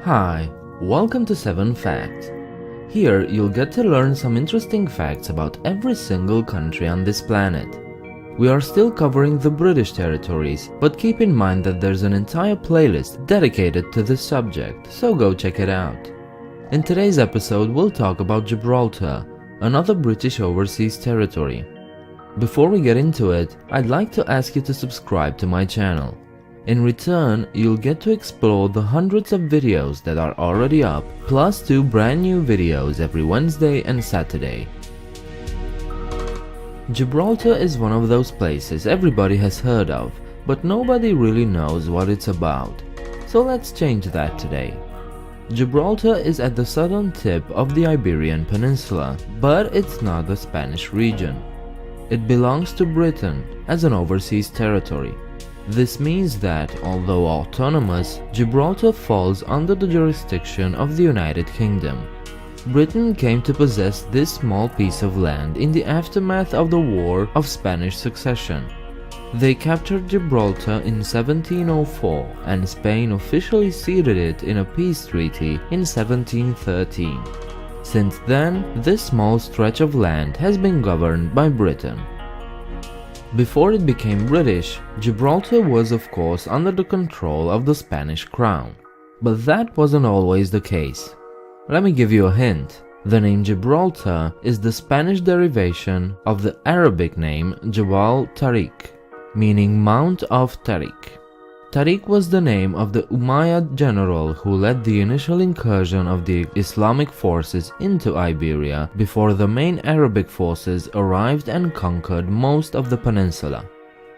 Hi, welcome to 7 Facts. Here you'll get to learn some interesting facts about every single country on this planet. We are still covering the British territories, but keep in mind that there's an entire playlist dedicated to this subject, so go check it out. In today's episode we'll talk about Gibraltar, another British overseas territory. Before we get into it, I'd like to ask you to subscribe to my channel. In return, you'll get to explore the hundreds of videos that are already up, plus 2 brand new videos every Wednesday and Saturday. Gibraltar is one of those places everybody has heard of, but nobody really knows what it's about. So let's change that today. Gibraltar is at the southern tip of the Iberian Peninsula, but it's not a Spanish region. It belongs to Britain as an overseas territory. This means that, although autonomous, Gibraltar falls under the jurisdiction of the United Kingdom. Britain came to possess this small piece of land in the aftermath of the War of Spanish Succession. They captured Gibraltar in 1704 and Spain officially ceded it in a peace treaty in 1713. Since then, this small stretch of land has been governed by Britain. Before it became British, Gibraltar was of course under the control of the Spanish crown. But that wasn't always the case. Let me give you a hint. The name Gibraltar is the Spanish derivation of the Arabic name Jabal Ṭāriq, meaning Mount of Tariq. Tariq was the name of the Umayyad general who led the initial incursion of the Islamic forces into Iberia before the main Arabic forces arrived and conquered most of the peninsula.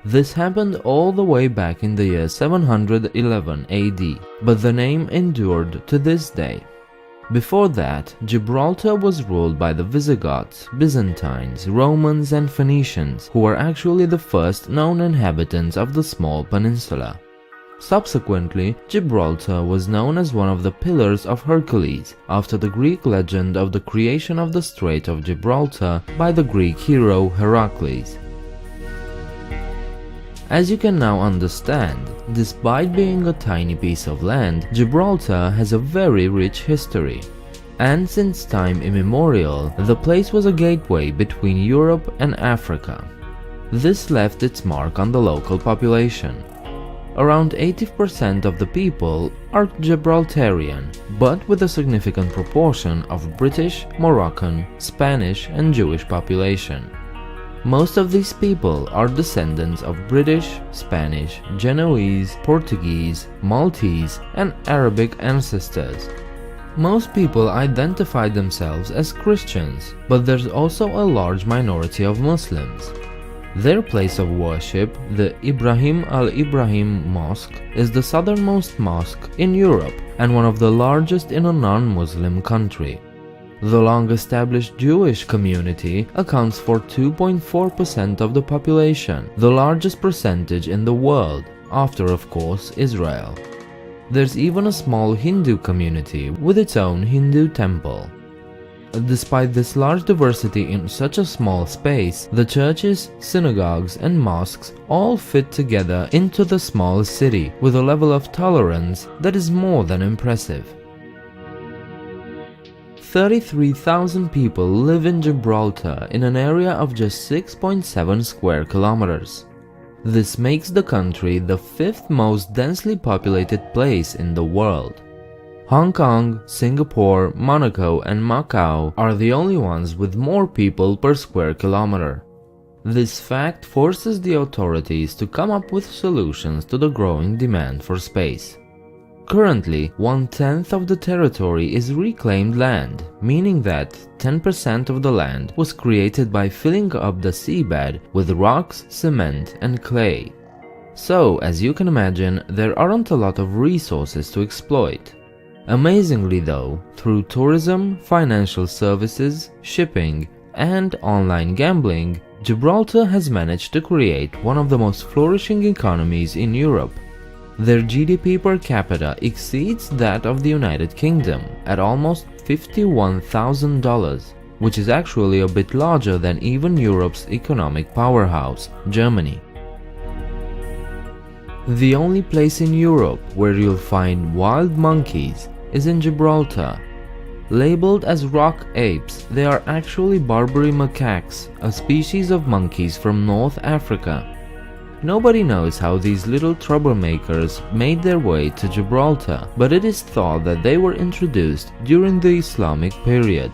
This happened all the way back in the year 711 AD, but the name endured to this day. Before that, Gibraltar was ruled by the Visigoths, Byzantines, Romans and Phoenicians, who were actually the first known inhabitants of the small peninsula. Subsequently, Gibraltar was known as one of the Pillars of Hercules, after the Greek legend of the creation of the Strait of Gibraltar by the Greek hero Heracles. As you can now understand, despite being a tiny piece of land, Gibraltar has a very rich history. And since time immemorial, the place was a gateway between Europe and Africa. This left its mark on the local population. Around 80% of the people are Gibraltarian, but with a significant proportion of British, Moroccan, Spanish and Jewish population. Most of these people are descendants of British, Spanish, Genoese, Portuguese, Maltese and Arabic ancestors. Most people identify themselves as Christians, but there's also a large minority of Muslims. Their place of worship, the Ibrahim al-Ibrahim Mosque, is the southernmost mosque in Europe and one of the largest in a non-Muslim country. The long-established Jewish community accounts for 2.4% of the population, the largest percentage in the world, after of course Israel. There's even a small Hindu community with its own Hindu temple. Despite this large diversity in such a small space, the churches, synagogues and mosques all fit together into the small city with a level of tolerance that is more than impressive. 33,000 people live in Gibraltar in an area of just 6.7 square kilometers. This makes the country the 5th most densely populated place in the world. Hong Kong, Singapore, Monaco and Macau are the only ones with more people per square kilometer. This fact forces the authorities to come up with solutions to the growing demand for space. Currently, 1/10 of the territory is reclaimed land, meaning that 10% of the land was created by filling up the seabed with rocks, cement and clay. So, as you can imagine, there aren't a lot of resources to exploit. Amazingly though, through tourism, financial services, shipping, and online gambling, Gibraltar has managed to create one of the most flourishing economies in Europe. Their GDP per capita exceeds that of the United Kingdom at almost $51,000, which is actually a bit larger than even Europe's economic powerhouse, Germany. The only place in Europe where you'll find wild monkeys is in Gibraltar. Labeled as rock apes, they are actually Barbary macaques, a species of monkeys from North Africa. Nobody knows how these little troublemakers made their way to Gibraltar, but it is thought that they were introduced during the Islamic period.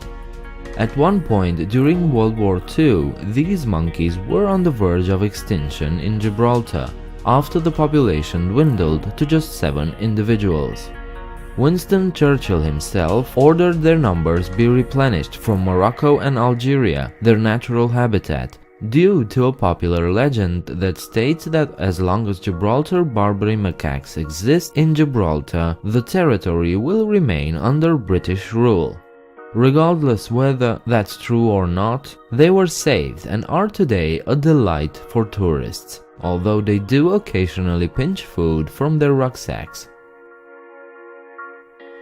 At one point during World War II, these monkeys were on the verge of extinction in Gibraltar, after the population dwindled to just 7 individuals. Winston Churchill himself ordered their numbers be replenished from Morocco and Algeria, their natural habitat, due to a popular legend that states that as long as Gibraltar Barbary macaques exist in Gibraltar, the territory will remain under British rule. Regardless whether that's true or not, they were saved and are today a delight for tourists, although they do occasionally pinch food from their rucksacks.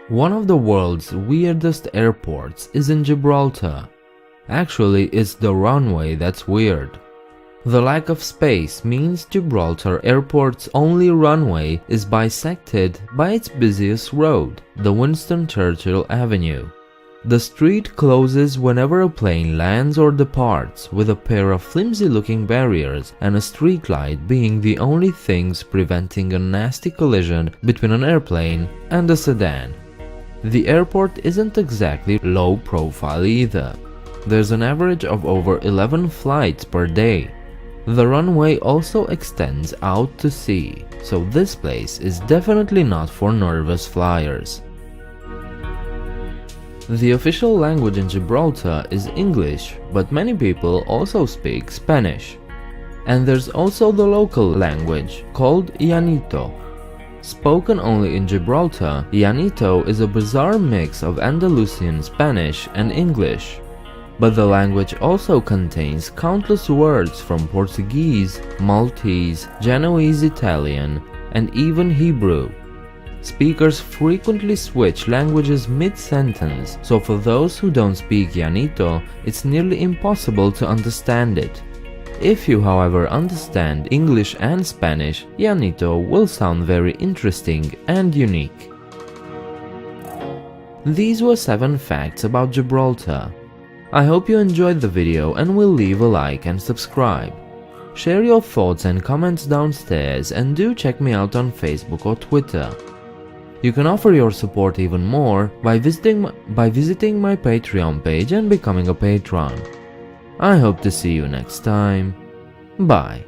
One of the world's weirdest airports is in Gibraltar. Actually, it's the runway that's weird. The lack of space means Gibraltar Airport's only runway is bisected by its busiest road, the Winston Churchill Avenue. The street closes whenever a plane lands or departs, with a pair of flimsy-looking barriers and a streetlight being the only things preventing a nasty collision between an airplane and a sedan. The airport isn't exactly low profile either. There's an average of over 11 flights per day. The runway also extends out to sea, so this place is definitely not for nervous flyers. The official language in Gibraltar is English, but many people also speak Spanish. And there's also the local language, called Llanito. Spoken only in Gibraltar, Llanito is a bizarre mix of Andalusian Spanish and English. But the language also contains countless words from Portuguese, Maltese, Genoese Italian, and even Hebrew. Speakers frequently switch languages mid-sentence, so for those who don't speak Llanito, it's nearly impossible to understand it. If you, however, understand English and Spanish, Llanito will sound very interesting and unique. These were 7 facts about Gibraltar. I hope you enjoyed the video and will leave a like and subscribe. Share your thoughts and comments downstairs, and do check me out on Facebook or Twitter. You can offer your support even more by visiting my Patreon page and becoming a patron. I hope to see you next time. Bye.